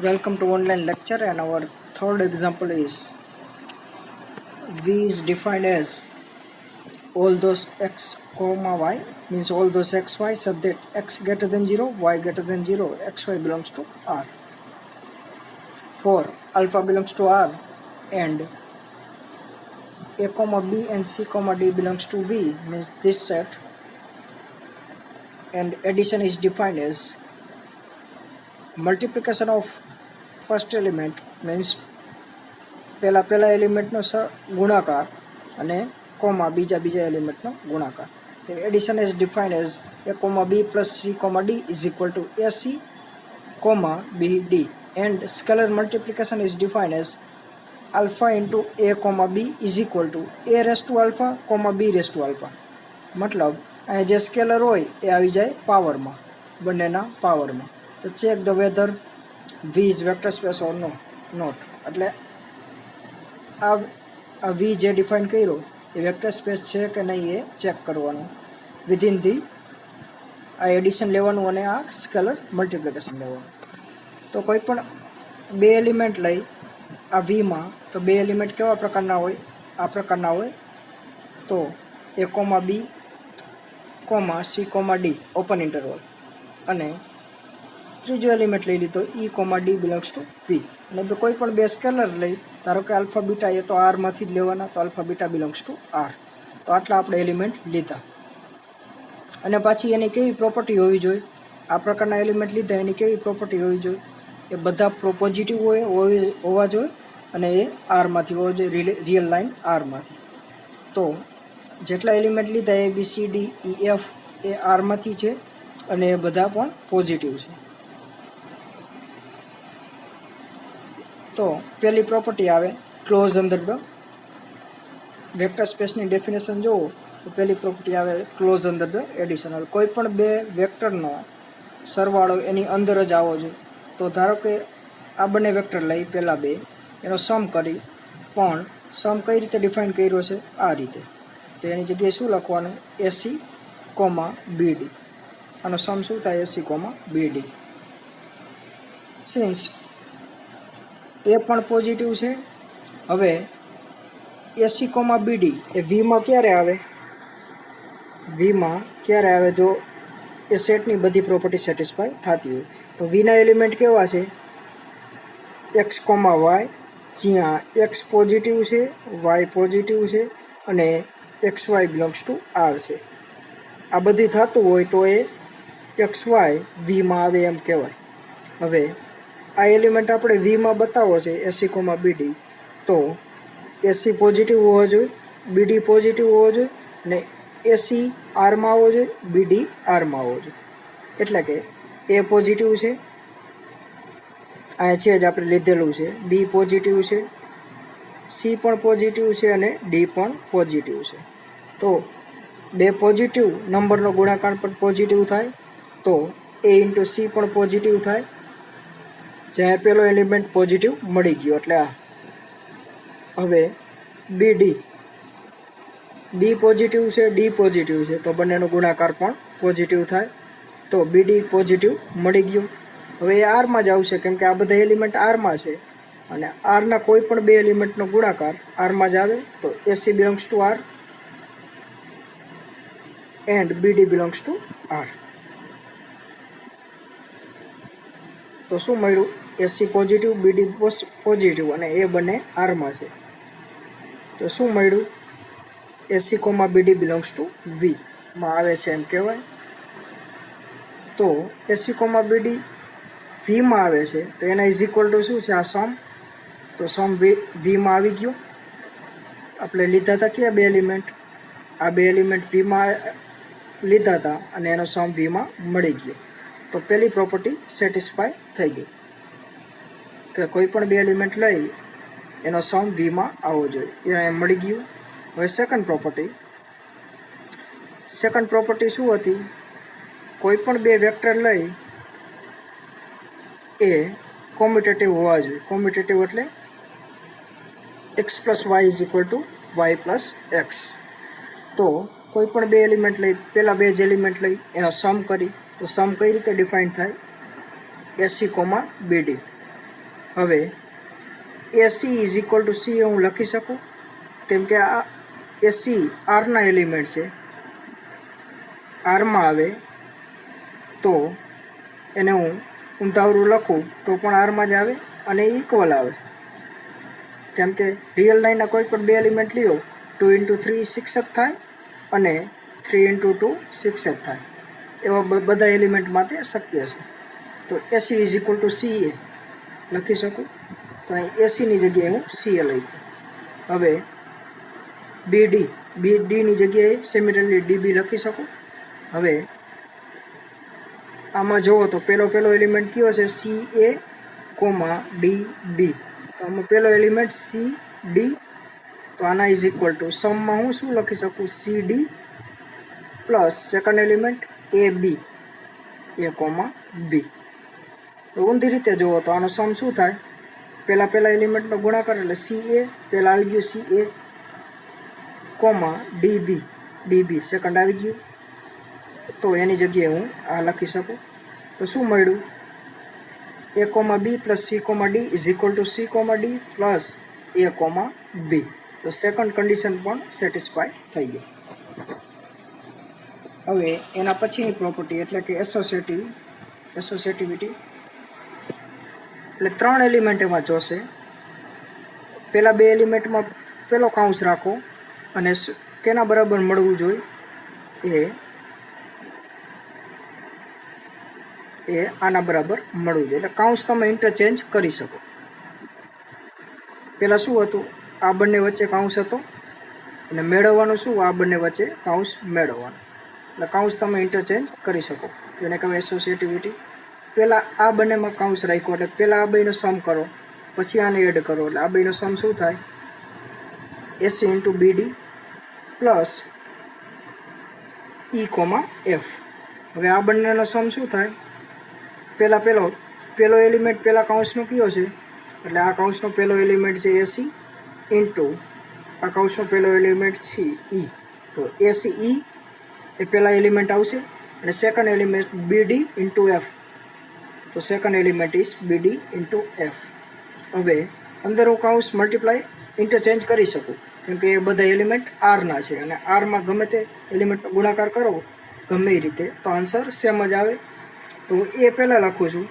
Welcome to online lecture, and our third example is V is defined as all those x comma y, means all those x y such that x greater than 0, y greater than 0, x y belongs to R. For alpha belongs to R and a comma b and c comma d belongs to V, means this set, and addition is defined as multiplication of first element, means પહેલા એલિમેન્ટનો ગુણાકાર અને comma બીજા એલિમેન્ટનો ગુણાકાર. The addition is defined as a comma b plus c comma d is equal to ac comma bd, and scalar multiplication is defined as alpha into a comma b is equal to a raised to alpha comma b raised to alpha. મતલબ અહીંયા જે scalar હોય એ આવી જાય પાવરમાં, બંનેના પાવરમાં. તો ચેક ધ વેધર v is vector space or not. એટલે આ v જે ડિફાઇન કર્યો એ વેક્ટર સ્પેસ છે કે નહીં એ ચેક કરવાનું. વિધિન ધી આ એડિશન લેવાનું અને આ સ્કેલર મલ્ટિપ્લિકેશન લેવાનું. તો કોઈ પણ બે એલિમેન્ટ લઈ આ વીમાં, તો બે એલિમેન્ટ કેવા પ્રકારના હોય? આ પ્રકારના હોય. તો A comma B comma C comma D open interval, અને ત્રીજો એલિમેન્ટ લઈ લીધો E comma D belongs to V. અને કોઈ પણ બે સ્કેલર લઈ, ધારો કે આલ્ફા બીટા, એ તો આરમાંથી જ લેવાના, તો alpha beta belongs to R. તો આટલા આપણે એલિમેન્ટ લીધા. અને પાછી એની કેવી પ્રોપર્ટી હોવી જોઈએ? આ પ્રકારના એલિમેન્ટ લીધા એની કેવી પ્રોપર્ટી હોવી જોઈએ? એ બધા પોઝિટિવ હોવા જોઈએ અને એ આરમાંથી હોવા જોઈએ, રિયલ લાઇન આરમાંથી. તો જેટલા એલિમેન્ટ લીધા A B C D E F એ આરમાંથી છે અને એ બધા પણ પોઝિટિવ છે. તો પહેલી પ્રોપર્ટી આવે ક્લોઝ અંડર ધ વેક્ટર સ્પેસની ડેફિનેશન જોવો તો પહેલી પ્રોપર્ટી આવે ક્લોઝ અંડર ધ એડિશનલ. કોઈ પણ બે વેક્ટરનો સરવાળો એની અંદર જ આવવો જોઈએ. તો ધારો કે આ બંને વેક્ટર લઈ પહેલાં બે, એનો સમ કરી, પણ સમ કઈ રીતે ડિફાઇન કર્યો છે? આ રીતે. તો એની જગ્યાએ શું લખવાનું? એસી કોમા બીડી. આનો સમ શું થાય? એસી કોમા બીડી. સિન્સ એ પણ પોઝિટિવ છે. હવે એસી કોમા બીડી એ વીમાં ક્યારે આવે? વીમાં ક્યારે આવે? જો એ સેટની બધી પ્રોપર્ટી સેટિસ્ફાય થતી હોય. તો વીના એલિમેન્ટ કેવા છે? એક્સ કોમા વાય, જ્યાં એક્સ પોઝિટિવ છે, વાય પોઝિટિવ છે અને x y belongs to R છે. આ બધી થતું હોય તો એ એક્સ વાય વીમાં આવે એમ કહેવાય. હવે આ એલિમેન્ટ આપણે વીમાં બતાવો છે એસી કોમા બીડી, તો એસી પોઝિટિવ હોવો જોઈએ, બીડી પોઝિટિવ હોવો જોઈએ, અને એસી આરમાં આવવો જોઈએ, બીડી આરમાં આવવો જોઈએ. એટલે કે એ પોઝિટિવ છે, અહીંયા છે જ આપણે લીધેલું છે, બી પોઝિટિવ છે, સી પણ પોઝિટિવ છે અને ડી પણ પોઝિટિવ છે. તો બે પોઝિટિવ નંબરનો ગુણાકાર પણ પોઝિટિવ થાય, તો એ ઇન્ટુ સી પણ પોઝિટિવ થાય. જ્યાં પેલો એલિમેન્ટ પોઝિટિવ મળી ગયો એટલે આ. હવે બી પોઝિટિવ છે, ડી પોઝિટિવ છે, તો બંનેનો ગુણાકાર પણ પોઝિટિવ થાય. તો બીડી પોઝિટિવ મળી ગયું. હવે એ આરમાં જ આવશે, કેમ કે આ બધા એલિમેન્ટ આરમાં છે અને આરના કોઈ પણ બે એલિમેન્ટનો ગુણાકાર આરમાં જ આવે. તો AC belongs to R and BD belongs to R. તો શું મળ્યું? એસી પોઝિટિવ, બીડી પોઝિટિવ અને એ બંને આરમાં છે. તો શું મળ્યું? એસી કોમા બીડી બિલોંગ્સ ટુ વીમાં આવે છે એમ કહેવાય. તો એસી કોમા બીડી વીમાં આવે છે, તો એના ઇઝ ઇક્વલ ટુ શું છે? આ સમ. તો સમ વીમાં આવી ગયો. આપણે લીધા હતા ક્યાં બે એલિમેન્ટ? આ બે એલિમેન્ટ વીમાં લીધા હતા અને એનો સમ વીમાં મળી ગયો. તો પહેલી પ્રોપર્ટી સેટિસ્ફાય થઈ ગઈ કે કોઈ પણ બે એલિમેન્ટ લઈ એનો સમ વીમાં આવવો જોઈએ, એ અહીંયા મળી ગયું. હવે સેકન્ડ પ્રોપર્ટી શું હતી? કોઈ પણ બે વેક્ટર લઈ એ કોમ્યુટેટિવ હોવા જોઈએ. કોમ્યુટેટિવ એટલે x plus y is equal to y plus x. તો કોઈ પણ બે એલિમેન્ટ લઈ, પહેલાં બે જ એલિમેન્ટ લઈ એનો સમ કરી, તો સમ કઈ રીતે ડિફાઇન થાય? એસી કોમા બીડી. હવે એસી ઇઝ ઇક્વલ ટુ સી હું લખી શકું, કેમ કે આ એસી આરના એલિમેન્ટ છે, આરમાં આવે તો એને હું ઊંધાવરું લખું તો પણ આરમાં જ આવે અને ઇક્વલ આવે, કેમ કે રિયલ લાઇનના કોઈ પણ બે એલિમેન્ટ લ્યો 2 × 3 6 જ થાય અને 3 × 2 6 જ થાય, એવા બધા એલિમેન્ટ માટે શક્ય છે. તો AC is equal to C A લખી શકું, તો અહીં એસીની જગ્યાએ હું સી એ લખ્યું. હવે બીડીની જગ્યાએ સિમિલરલી ડીબી લખી શકું. હવે આમાં જુઓ તો પહેલો એલિમેન્ટ કયો છે, સી એ કોમા ડી બી. તો આમાં પહેલો એલિમેન્ટ સી ડી, તો આના ઇઝ ઇક્વલ ટુ સમમાં હું શું લખી શકું, C D plus second element A B, A comma B. તો ઊંધી રીતે જુઓ તો આનો સમ શું થાય, પહેલા એલિમેન્ટનો ગુણાકાર એટલે સી એ, પહેલાં આવી ગયું સી એ કોમા ડીબી સેકન્ડ આવી ગયું, તો એની જગ્યાએ હું આ લખી શકું. તો શું મળ્યું, A comma B plus C comma D is equal to C comma D plus A comma B. તો સેકન્ડ કન્ડિશન પણ સેટિસ્ફાય થઈ ગઈ. હવે એના પછીની પ્રોપર્ટી એટલે કે એસોસિએટિવિટી, એટલે 3 એલિમેન્ટ એમાં જોશે. પહેલાં 2 એલિમેન્ટમાં પહેલો કાઉન્સ રાખો અને કેના બરાબર મળવું જોઈએ, એ આના બરાબર મળવું જોઈએ. એટલે કાઉન્સ તમે ઇન્ટરચેન્જ કરી શકો. પહેલાં શું હતું, આ બંને વચ્ચે કાઉન્સ હતો અને મેળવવાનું શું, આ બંને વચ્ચે કાઉન્સ મેળવવાનું, એટલે કાઉન્સ તમે ઇન્ટરચેન્જ કરી શકો. તો એને કહેવાય એસોસિએટિવિટી. પહેલાં આ બંનેમાં કાઉન્સ રાખ્યો એટલે પહેલાં આ બેનો સમ કરો, પછી આને એડ કરો એટલે આ બેનો સમ શું થાય, એસી ઇન્ટુ બીડી પ્લસ ઈ કોમા એફ. હવે આ બંનેનો સમ શું થાય, પહેલો એલિમેન્ટ પહેલાં કાઉન્સનો કયો છે, એટલે આ કાઉન્સનો પહેલો એલિમેન્ટ છે એસી ઇન્ટુ આ કાઉન્સનો પહેલો એલિમેન્ટ છે ઈ. તો એસી ઈ એ પહેલાં એલિમેન્ટ આવશે અને second element b d into f, તો second element is b d into f. હવે અંદર હું કાઉન્સ મલ્ટીપ્લાય ઇન્ટરચેન્જ કરી શકું, કેમ કે એ બધા એલિમેન્ટ આરના છે અને આરમાં ગમે તે એલિમેન્ટનો ગુણાકાર કરો ગમે એ રીતે તો આન્સર સેમ જ આવે. તો હું એ પહેલાં લખું છું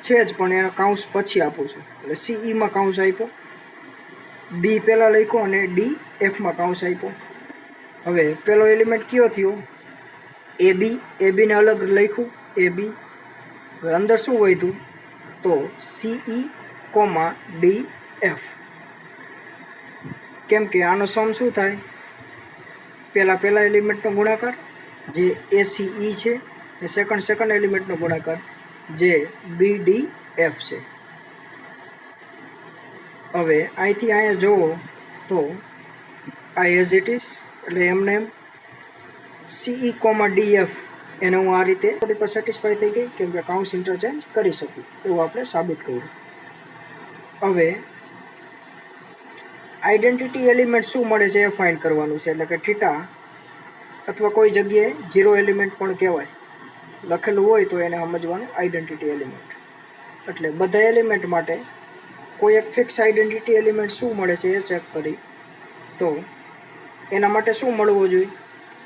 છે જ, પણ એના કાઉન્સ પછી આપું છું. એટલે સી ઈમાં કાઉન્સ આપ્યો, બી પહેલાં લખ્યો અને ડી એફમાં કાઉન્સ આપ્યો. હવે પહેલો એલિમેન્ટ કયો થયો, એ બીને અલગ લખ્યું એ બી. હવે અંદર શું વધ્યું, તો C E comma D F, કેમ કે આનો સમ શું થાય, પહેલા એલિમેન્ટનો ગુણાકાર જે એસી ઈ છે એ સેકન્ડ એલિમેન્ટનો ગુણાકાર જે બી ડી એફ છે. હવે અહીંથી અહીંયા જુઓ તો આ એઝ ઇટ ઇઝ, એટલે એમને એમ સીઈ કોમા ડી એફ એને હું આ રીતે થોડી પર સેટિસ્ફાઈ થઈ ગઈ, કેમ કે કાઉન્સ ઇન્ટરચેન્જ કરી શકીએ એવું આપણે સાબિત કર્યું. હવે આઈડેન્ટિટી એલિમેન્ટ શું મળે છે એ ફાઇન્ડ કરવાનું છે, એટલે કે થીટા અથવા કોઈ જગ્યાએ 0 એલિમેન્ટ પણ કહેવાય, લખેલું હોય તો એને સમજવાનું આઈડેન્ટિટી એલિમેન્ટ. એટલે બધા એલિમેન્ટ માટે કોઈ એક ફિક્સ આઈડેન્ટિટી એલિમેન્ટ શું મળે છે એ ચેક કરી, તો એના માટે શું મળવું જોઈએ,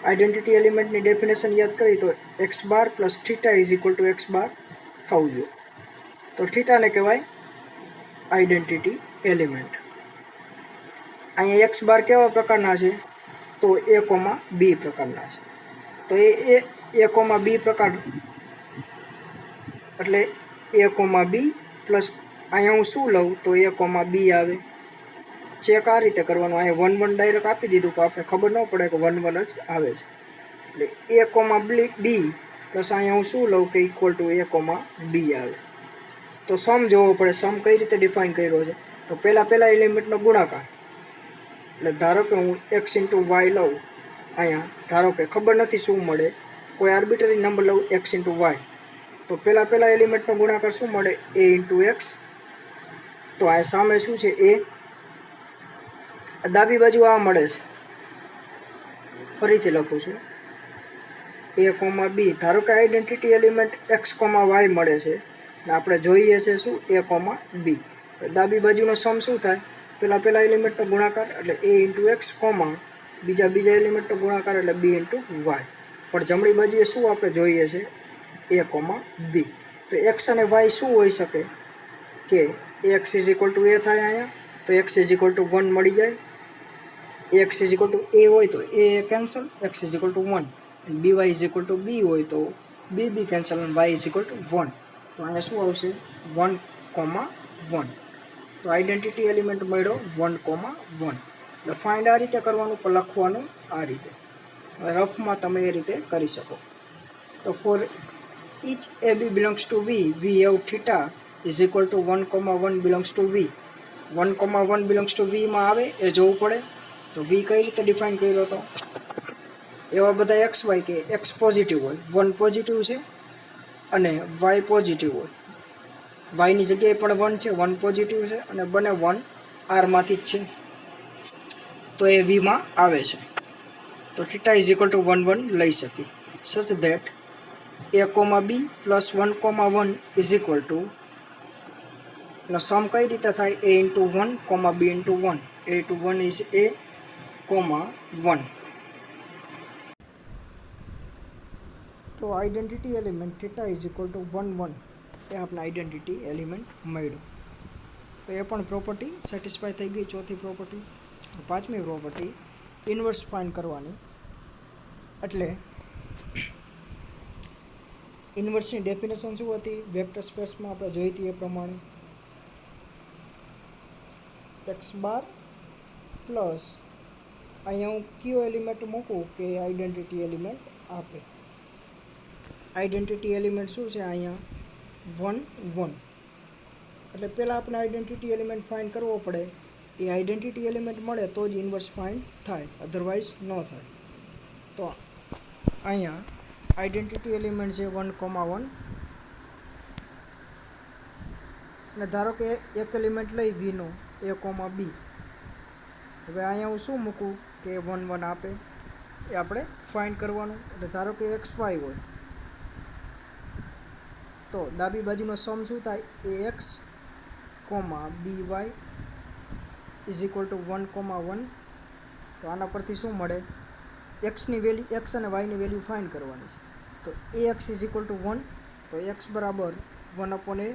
આઈડેન્ટિટી એલિમેન્ટની ડેફિનેશન યાદ કરી તો X bar plus theta is equal to X bar થવું જોઈએ. તો થીટાને કહેવાય આઈડેન્ટિટી એલિમેન્ટ. અહીંયા એક્સ બાર કેવા પ્રકારના છે, તો એ કોમા બી પ્રકારના છે. તો એ કોમા બી પ્રકાર એટલે એ કોમા બી પ્લસ અહીંયા હું શું લઉં તો એ કોમા બી આવે. ચેક આ રીતે કરવાનું, અહીંયા 1 1 ડાયરેક્ટ આપી દીધું તો આપણે ખબર ન પડે કે 1 1 જ આવે છે. એટલે એ કોમા બી પ્લસ અહીંયા હું શું લઉં કે ઇક્વલ ટુ એ કોમા બી આવે. તો સમ જોવો પડે, સમ કઈ રીતે ડિફાઇન કર્યો છે, તો પહેલા એલિમેન્ટનો ગુણાકાર. એટલે ધારો કે હું એક્સ ઇન્ટુ વાય લઉં, અહીંયા ધારો કે ખબર નથી શું મળે, કોઈ આર્બિટરી નંબર લઉં એક્સ ઇન્ટુ વાય, તો પહેલા એલિમેન્ટનો ગુણાકાર શું મળે, એ ઇન્ટુ એક્સ. તો આ સામે શું છે, એ ડાબી બાજુ આ મળે છે, ફરીથી લખું છું એ કોમા બી. ધારો કે identity element x comma y મળે છે, ને આપણે જોઈએ છે શું એ કોમા બી. ડાબી બાજુનો સમ શું થાય, પહેલા એલિમેન્ટનો ગુણાકાર એટલે એ ઇન્ટુ એક્સ કોમા બીજા એલિમેન્ટનો ગુણાકાર એટલે બી ઇન્ટુ વાય. પણ જમણી બાજુએ શું આપણે જોઈએ છે એ કોમા બી. તો એક્સ અને વાય શું હોઈ શકે કે એક્સ ઇઝ ઇક્વલ ટુ એ થાય અહીંયા, તો એક્સ ઇઝ ઇક્વલ ટુ 1 મળી જાય. X is equal to A હોય તો A cancel, X is equal to 1. અને B Y is equal to B હોય તો બી કેન્સલ અને વાય ઇઝ ઇક્વલ ટુ 1. તો અહીંયા શું આવશે 1, 1. તો આઈડેન્ટિટી એલિમેન્ટ મળ્યો 1, 1. એટલે ફાઇન્ડ આ રીતે કરવાનું, પણ લખવાનું આ રીતે. રફમાં તમે એ રીતે કરી શકો. તો four each AB belongs to V, we have theta is equal to 1, 1 belongs to V. 1, 1 belongs to V માં આવે એ જોવું પડે. તો V કઈ રીતે ડિફાઇન કર્યો હતો, એવા બધા એક્સ વાય કે એક્સ પોઝિટિવ હોય, 1 પોઝિટિવ છે અને વાય પોઝિટિવ હોય. વાયની જગ્યાએ પણ 1 છે, 1 પોઝિટિવ છે અને બંને 1 આરમાંથી જ છે, તો એ વીમાં આવે છે. તો થીટા ઇઝ ઇક્વલ ટુ 1, 1 લઈ શકીએ. Such that a comma B plus 1, 1 is equal to એનો સમ કઈ રીતે થાય a into 1 comma b into 1. a into 1 is a comma 1. તો identity element theta is equal to 1, 1 એ આપણે આઈડેન્ટિટી એલિમેન્ટ મળ્યું. તો એ પણ પ્રોપર્ટી સેટિસ્ફાય થઈ ગઈ. ચોથી પ્રોપર્ટી. પાંચમી પ્રોપર્ટી ઇન્વર્સ ફાઇન્ડ કરવાની. એટલે ઇન્વર્સની ડેફિનેશન શું હતી, વેક્ટર સ્પેસમાં આપણે જોઈ હતી એ પ્રમાણે એક્સ બાર પ્લસ અહીંયા હું કયો એલિમેન્ટ મૂકું કે આઈડેન્ટિટી એલિમેન્ટ આપે. આઈડેન્ટિટી એલિમેન્ટ શું છે અહીંયા 1, 1. એટલે પહેલાં આપણે આઈડેન્ટિટી એલિમેન્ટ ફાઇન્ડ કરવો પડે. એ આઈડેન્ટિટી એલિમેન્ટ મળે તો જ ઇન્વર્સ ફાઇન્ડ થાય, અધરવાઇઝ ન થાય. તો અહીંયા આઈડેન્ટિટી એલિમેન્ટ છે 1, 1. અને ધારો કે એક એલિમેન્ટ લઈ વીનો a, બી. હવે અહીંયા હું શું મૂકું કે 1, 1 આપે એ આપણે ફાઇન્ડ કરવાનું. એટલે ધારો કે એક્સ વાય હોય તો ડાબી બાજુનો સમ શું થાય A X comma B Y is equal to 1, 1. તો આના પરથી શું મળે, એક્સની વેલ્યુ, એક્સ અને વાયની વેલ્યુ ફાઇન્ડ કરવાની છે. તો a x is equal to 1, તો એક્સ બરાબર 1/a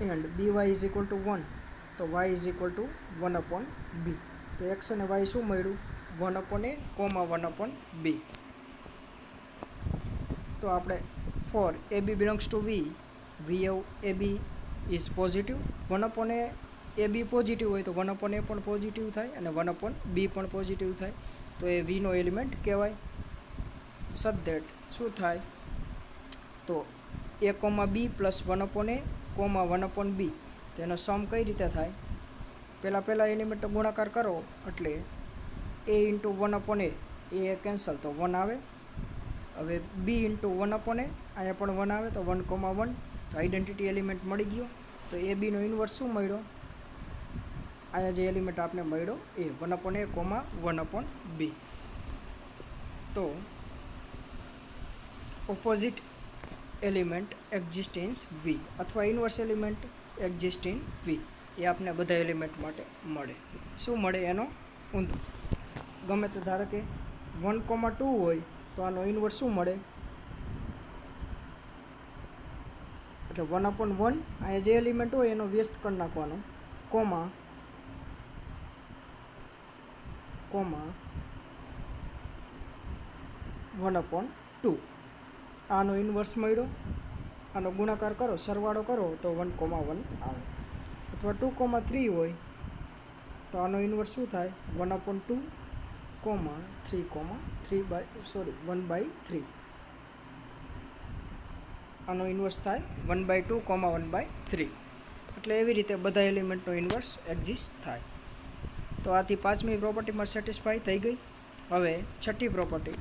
and b Y is equal to 1, તો Y is equal two 1/b. તો એક્સ અને વાય શું મળ્યું 1/a, 1/b. તો આપણે four AB belongs to V, we have AB is positive. 1/a AB positive હોય તો 1/a પણ પોઝિટિવ થાય અને 1/b પણ પોઝિટિવ થાય, તો એ વીનો એલિમેન્ટ કહેવાય. સચ ધેટ શું થાય, તો a, b plus 1/a comma 1/b. તો એનો સમ કઈ રીતે થાય, પહેલાં એલિમેન્ટનો ગુણાકાર કરો એટલે a into 1/a A cancel તો 1 આવે. હવે b ઇન્ટુ 1/a અહીંયા પણ 1 આવે તો 1, 1. તો આઈડેન્ટિટી એલિમેન્ટ મળી ગયો. તો એ બીનો ઇન્વર્સ શું મળ્યો, અહીંયા જે એલિમેન્ટ આપણે મળ્યો એ 1/a કોમા 1/b. તો ઓપોઝિટ એલિમેન્ટ એક્ઝિસ્ટ ઇન વી અથવા ઇન્વર્સ એલિમેન્ટ એક્ઝિસ્ટ ઇન વી એ આપણે બધા એલિમેન્ટ માટે મળે. શું મળે એનો ઊંધો. ગમે તે ધારો કે 1, 2 હોય તો આનો ઇન્વર્સ શું મળે, એટલે 1/1 અહીંયા જે એલિમેન્ટ હોય એનો વ્યસ્ત કરી નાખવાનો કોમા 1/2. આનો ઇન્વર્સ મળ્યો, આનો ગુણાકાર કરો, સરવાળો કરો તો 1, 1 આવે. અથવા 2, 3 હોય તો આનો ઇન્વર્સ શું થાય 1/2, 1/3. આનો ઇન્વર્સ થાય 1/2, 1/3. એટલે એવી રીતે બધા એલિમેન્ટનો ઇન્વર્સ એક્ઝિસ્ટ થાય. તો આથી પાંચમી પ્રોપર્ટીમાં સેટિસ્ફાઈ થઈ ગઈ. હવે છઠ્ઠી પ્રોપર્ટી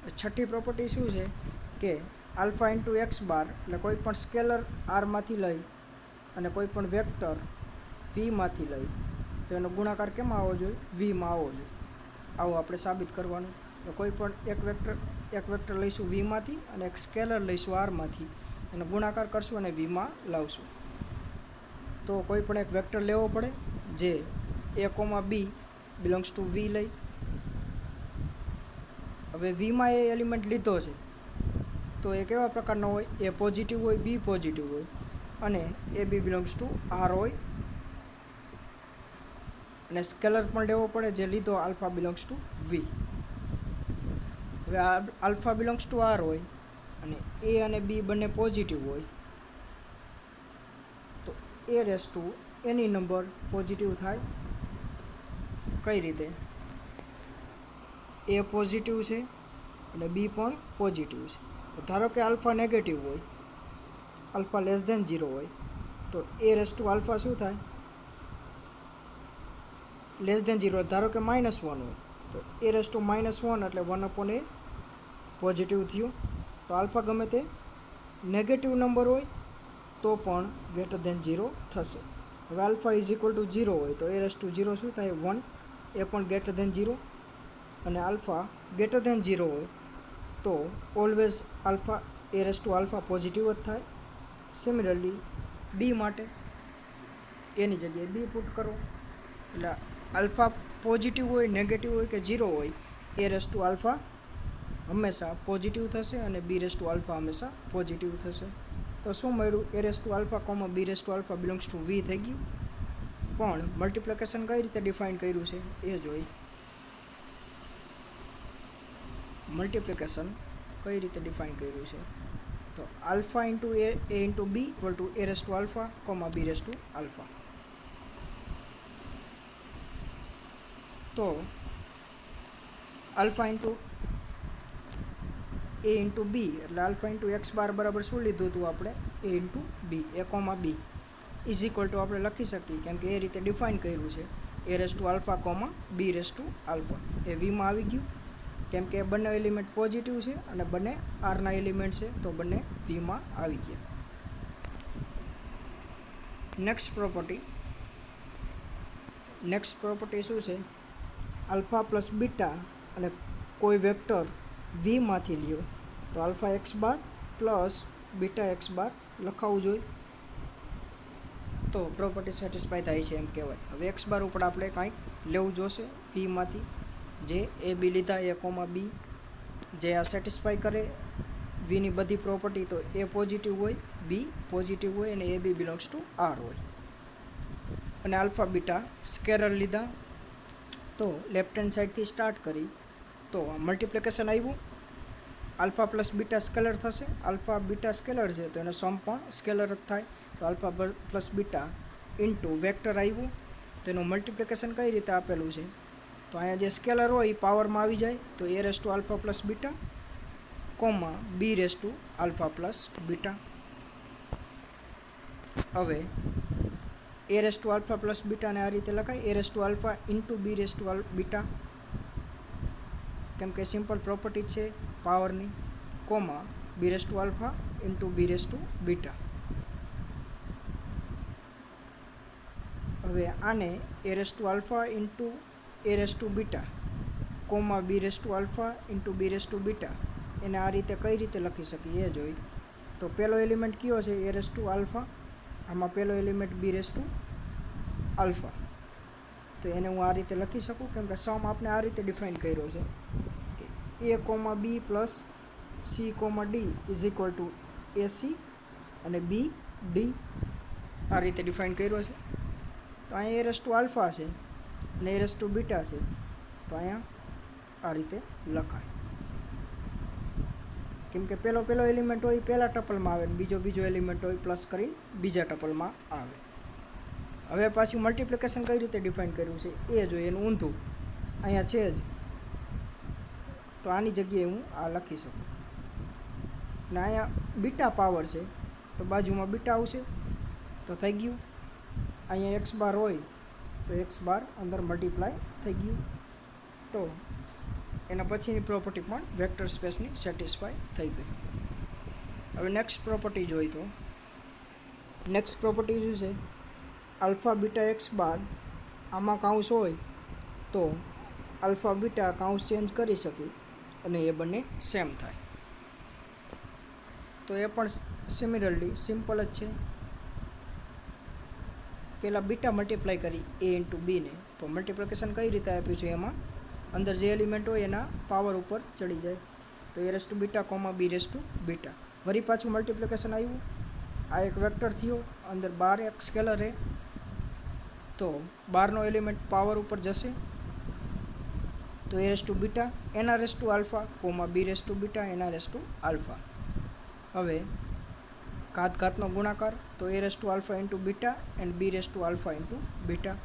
છઠ્ઠી પ્રોપર્ટી શું છે કે આલ્ફા ઇન્ટુ એક્સ બાર, એટલે કોઈ પણ સ્કેલર આરમાંથી લઈ અને કોઈ પણ વેક્ટર વીમાંથી લઈ તો એનો ગુણાકાર કેમાં આવવો જોઈએ, વીમાં આવવો જોઈએ. આવું આપણે સાબિત કરવાનું. તો કોઈ પણ એક વેક્ટર એક વેક્ટર લઈશું વીમાંથી અને એક સ્કેલર લઈશું આરમાંથી, એનો ગુણાકાર કરશું અને વીમાં લાવશું. તો કોઈ પણ એક વેક્ટર લેવો પડે જે a, b બિલોંગ્સ ટુ વી લઈ. હવે વીમાં એ એલિમેન્ટ લીધો છે તો એ કેવા પ્રકારનો હોય? એ પોઝિટિવ હોય, બી પોઝિટિવ હોય અને એ બી બિલોંગ્સ ટુ આર હોય. અને સ્કેલર પણ લેવો પડે જે લીધો આલ્ફા બિલોંગ્સ ટુ વી. હવે આલ્ફા બિલોંગ્સ ટુ આર હોય અને એ અને બી બંને પોઝિટિવ હોય તો એ raise to any number positive થાય. કઈ રીતે? એ પોઝિટિવ છે અને બી પણ પોઝિટિવ છે. ધારો કે આલ્ફા નેગેટિવ હોય, આલ્ફા લેસ દેન 0 હોય તો એ રેસ ટુ આલ્ફા શું થાય? Less than 0. ધારો કે -1 હોય તો એ રેસ ટુ -1 એટલે 1/a પોઝિટિવ થયું. તો આલ્ફા ગમે તે નેગેટિવ નંબર હોય તો પણ ગ્રેટર દેન 0 થશે. હવે આલ્ફા ઇઝ ઇક્વલ ટુ 0 હોય તો એ રેસ ટુ 0 શું થાય? 1, એ પણ ગ્રેટર દેન 0. અને આલ્ફા ગ્રેટર દેન 0 હોય તો always alpha A raise to alpha positive જ થાય. સિમિલરલી બી માટે એની જગ્યાએ બી પુટ કરો એટલે આલ્ફા પોઝિટિવ હોય, નેગેટિવ હોય કે 0 હોય એ રેસ ટુ આલ્ફા હંમેશા પોઝિટિવ થશે અને બી રેસ ટુ આલ્ફા હંમેશા પોઝિટિવ થશે. તો શું મળ્યું? A raise to alpha B raise to alpha belongs to V થઈ ગયું. પણ મલ્ટિપ્લિકેશન કઈ રીતે ડિફાઇન કર્યું છે એ જોઈ. મલ્ટિપ્લિકેશન કઈ રીતે ડિફાઇન કર્યું છે તો alpha into a into b equal to a raise to alpha B raise to alpha. તો alpha into a into b એટલે આલ્ફા ઇન્ટુ એક્સ બાર બરાબર શું લીધું હતું આપણે? A into B, a, b is equal to આપણે લખી શકીએ કેમ કે એ રીતે ડિફાઇન કર્યું છે એ raise to alpha B raise to alpha. એ વીમાં આવી ગયું કેમ કે બંને એલિમેન્ટ પોઝિટિવ છે અને બંને આરના એલિમેન્ટ છે તો બંને વીમાં આવી ગયા. નેક્સ્ટ પ્રોપર્ટી શું છે? આલ્ફા પ્લસ બીટા અને કોઈ વેક્ટર વીમાંથી લ્યો તો alpha x bar plus beta x bar લખાવવું જોઈએ તો પ્રોપર્ટી સેટિસ્ફાય થાય છે એમ કહેવાય. હવે એક્સ બાર ઉપર આપણે કાંઈક લેવું જોશે વીમાંથી, જે એ બી લીધા a, બી જે આ સેટિસ્ફાય કરે વીની બધી પ્રોપર્ટી. તો એ પોઝિટિવ હોય, બી પોઝિટિવ હોય અને એ બી બિલોંગ્સ ટુ આર હોય. અને આલ્ફા બીટા સ્કેલર લીધા તો લેફ્ટ હેન્ડ સાઈડથી સ્ટાર્ટ કરી તો મલ્ટિપ્લિકેશન આવ્યું. આલ્ફા પ્લસ બીટા સ્કેલર થશે. આલ્ફા બીટા સ્કેલર છે તો એનો સમ પણ સ્કેલર જ થાય. તો alpha plus beta into vector આવ્યું તો એનું મલ્ટિપ્લિકેશન કઈ રીતે આપેલું છે તો અહીંયા જે સ્કેલર હોય એ પાવરમાં આવી જાય તો એ raise to alpha plus beta B raise to alpha plus beta. હવે એ રેસ ટુ આલ્ફા પ્લસ બીટાને આ રીતે લખાય A raise to alpha into B raise to beta કેમ કે સિમ્પલ પ્રોપર્ટી છે પાવરની, B raise to alpha into B raise to beta. હવે આને A raise to alpha into A raise to beta B raise to alpha into B raise to beta એને આ રીતે કઈ રીતે લખી શકીએ એ જોઈ. તો પહેલો એલિમેન્ટ કયો છે? એ રેસ ટુ આલ્ફા. આમાં પહેલો element b raise to alpha તો એને હું આ રીતે લખી શકું કેમ કે સમ આપણે આ રીતે ડિફાઇન કર્યો છે કે a, b plus c, d is equal to AC અને બી ડી આ રીતે ડિફાઇન કર્યો છે. તો અહીંયા એ રેસ ટુ આલ્ફા છે અને એ રેસ ટુ બીટા છે તો અહીંયા આ રીતે લખાય કેમ કે પહેલો એલિમેન્ટ હોય પહેલા ટપલમાં આવે ને બીજો એલિમેન્ટ હોય પ્લસ કરી બીજા ટપલમાં આવે. હવે પાછું મલ્ટિપ્લિકેશન કઈ રીતે ડિફાઇન કર્યું છે એ જોઈએ. એનું ઊંધું અહીંયા છે જ તો આની જગ્યાએ હું આ લખી શકું. ને અહીંયા બીટા પાવર છે તો બાજુમાં બીટા આવશે તો થઈ ગયું. અહીંયા એક્સ બાર હોય તો એક્સ બાર અંદર મલ્ટીપ્લાય થઈ ગયું. તો એના પછીની પ્રોપર્ટી પણ વેક્ટર સ્પેસની સેટિસ્ફાય થઈ ગઈ. હવે નેક્સ્ટ પ્રોપર્ટી જોઈ તો નેક્સ્ટ પ્રોપર્ટી શું છે? આલ્ફા બીટા એક્સ બાર આમાં કાઉન્સ હોય તો આલ્ફા બીટા કાઉન્સ ચેન્જ કરી શકી અને એ બંને સેમ થાય. તો એ પણ સિમિલરલી સિમ્પલ જ છે. પહેલાં બીટા મલ્ટીપ્લાય કરી એ ઇન્ટુ બીને, તો મલ્ટિપ્લિકેશન કઈ રીતે આપ્યું છે એમાં અંદર જે એલિમેન્ટ હોય એના પાવર ઉપર ચડી જાય. તો એ raise to beta comma B raise to beta. વળી પાછું મલ્ટિપ્લિકેશન આવ્યું, આ એક વેક્ટર થયો, અંદર 12 એક સ્કેલર છે, તો 12નો એલિમેન્ટ પાવર ઉપર જશે, તો એ રેસ ટુ બીટા એના raise to alpha comma B raise to beta એના રેસ ટુ આલ્ફા. હવે ઘાતનો ગુણાકાર, તો એ raise to alpha into beta and b raise to alpha into beta.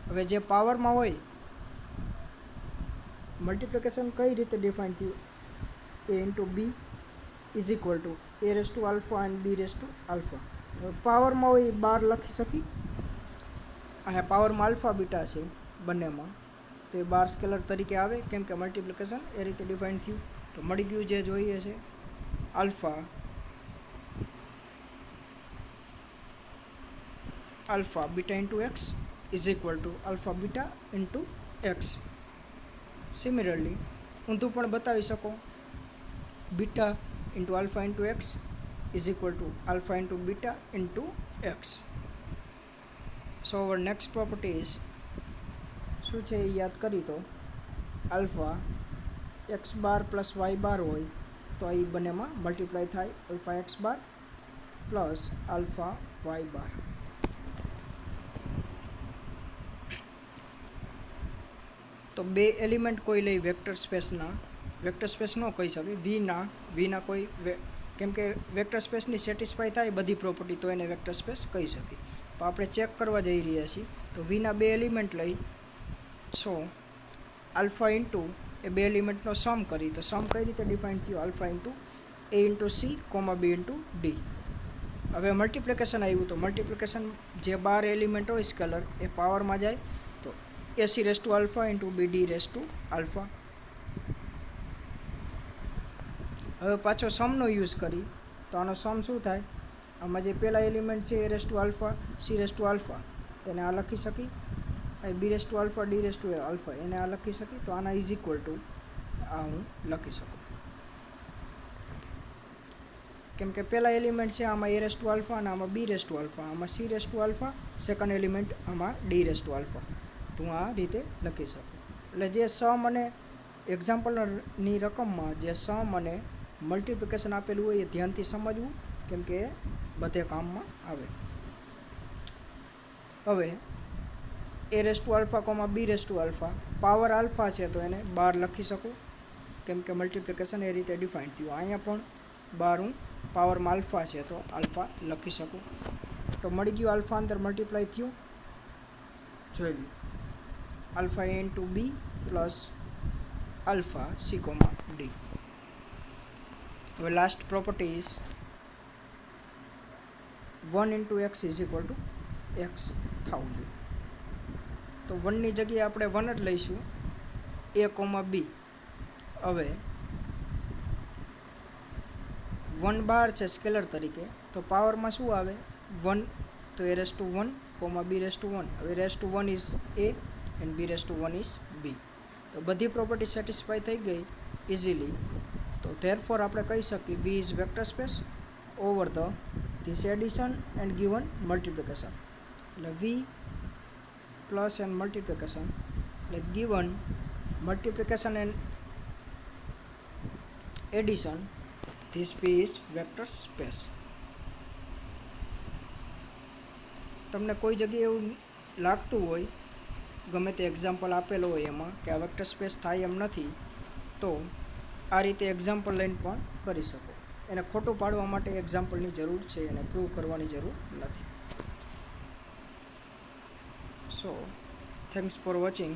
હવે જે પાવરમાં હોય, મલ્ટિપ્લિકેશન કઈ રીતે ડિફાઇન થયું, a into b is equal to a raise to alpha and b raise to alpha. હવે પાવરમાં હોય એ 12 લખી શકી, અહીંયા પાવરમાં આલ્ફા બીટા છે બંનેમાં, તો એ 12 સ્કેલર તરીકે આવે, કેમ કે મલ્ટિપ્લિકેશન એ રીતે ડિફાઇન થયું. તો મળી ગયું જે જોઈએ છે, alpha beta into x is equal to alpha beta into x. Similarly ઊંધું પણ બતાવી શકો, beta into alpha into x is equal two alpha into beta into x. So hour next properties શું છે એ યાદ કરી, તો alpha x bar plus Y બાર હોય તો એ બંનેમાં મલ્ટીપ્લાય થાય, alpha x bar plus alpha Y બાર. તો બે એલિમેન્ટ કોઈ લઈ વેક્ટર સ્પેસના, વેક્ટર સ્પેસ ન કહી શકે, વીના કોઈ કેમ કે વેક્ટર સ્પેસની સેટિસ્ફાય થાય બધી પ્રોપર્ટી તો એને વેક્ટર સ્પેસ કહી શકીએ. તો આપણે ચેક કરવા જઈ રહ્યા છીએ, તો વીના બે એલિમેન્ટ લઈ, સો આલ્ફા ઇન્ટુ એ બે એલિમેન્ટનો સમ કરી, તો સમ કઈ રીતે ડિફાઇન થયું, alpha into a into C comma b into D. હવે મલ્ટિપ્લિકેશન આવ્યું, તો મલ્ટિપ્લિકેશન જે 12 એલિમેન્ટ હોય સ્કેલર એ પાવરમાં જાય, તો a c raise to alpha into b d raise to alpha. હવે પાછો સમનો યુઝ કરી, તો આનો સમ શું થાય, આમાં જે પહેલા એલિમેન્ટ છે એ raise to alpha c raise to alpha, તેને આ લખી શકી, આ b raise to alpha d raise to alpha એને આ લખી શકી, તો આના ઇઝ ઇક્વલ ટુ આ હું લખી શકું, કેમ કે પહેલા એલિમેન્ટ છે આમાં એ રેસ ટુ આલ્ફા અને આમાં બી રેસ ટુ આલ્ફા, આમાં C raise to alpha, second element આમાં ડી રેસ ટુ આલ્ફા, તો હું આ રીતે લખી શકું. એટલે જે સમ અને એક્ઝામ્પલની રકમમાં જે સમ અને મલ્ટિપ્લિકેશન આપેલું હોય એ ધ્યાનથી સમજવું, કેમ કે બધે કામમાં આવે. હવે એ raise to alpha comma B raise to alpha, power alpha છે તો એને 12 લખી શકું, કેમ કે મલ્ટિપ્લિકેશન એ રીતે ડિફાઇન થયું. અહીંયા પણ 12 હું પાવરમાં આલ્ફા છે તો આલ્ફા લખી શકું. તો મળી ગયું, આલ્ફા અંદર મલ્ટીપ્લાય થયું, જોઈ લો, alpha a into b plus alpha c comma d. હવે last property is 1 into x is equal to x થવું જોઈએ. તો 1ની જગ્યાએ આપણે 1 જ લઈશું, એ કોમા બી. હવે 1 બહાર છે સ્કેલર તરીકે, તો પાવરમાં શું આવે 1, તો એ raise to 1 comma B raise to 1. હવે raise to 1 is a and b raise to 1 is b. તો બધી પ્રોપર્ટી સેટિસ્ફાય થઈ ગઈ ઇઝીલી. તો ધેરફોર આપણે કહી શકીએ b is vector space over the this addition and given multiplication. એટલે વી પ્લસ એન્ડ મલ્ટિપ્લિકેશન એટલે given multiplication and addition, this p is vector space. તમને કોઈ જગ્યાએ એવું લાગતું હોય, ગમે તે એક્ઝામ્પલ આપેલો હોય એમાં કે આ વેક્ટર સ્પેસ થાય એમ નથી, તો આ રીતે એક્ઝામ્પલ લઈને પણ કરી શકો. એને ખોટું પાડવા માટે એક્ઝામ્પલની જરૂર છે, એને પ્રૂવ કરવાની જરૂર નથી. સો થેન્ક્સ ફોર વોચિંગ.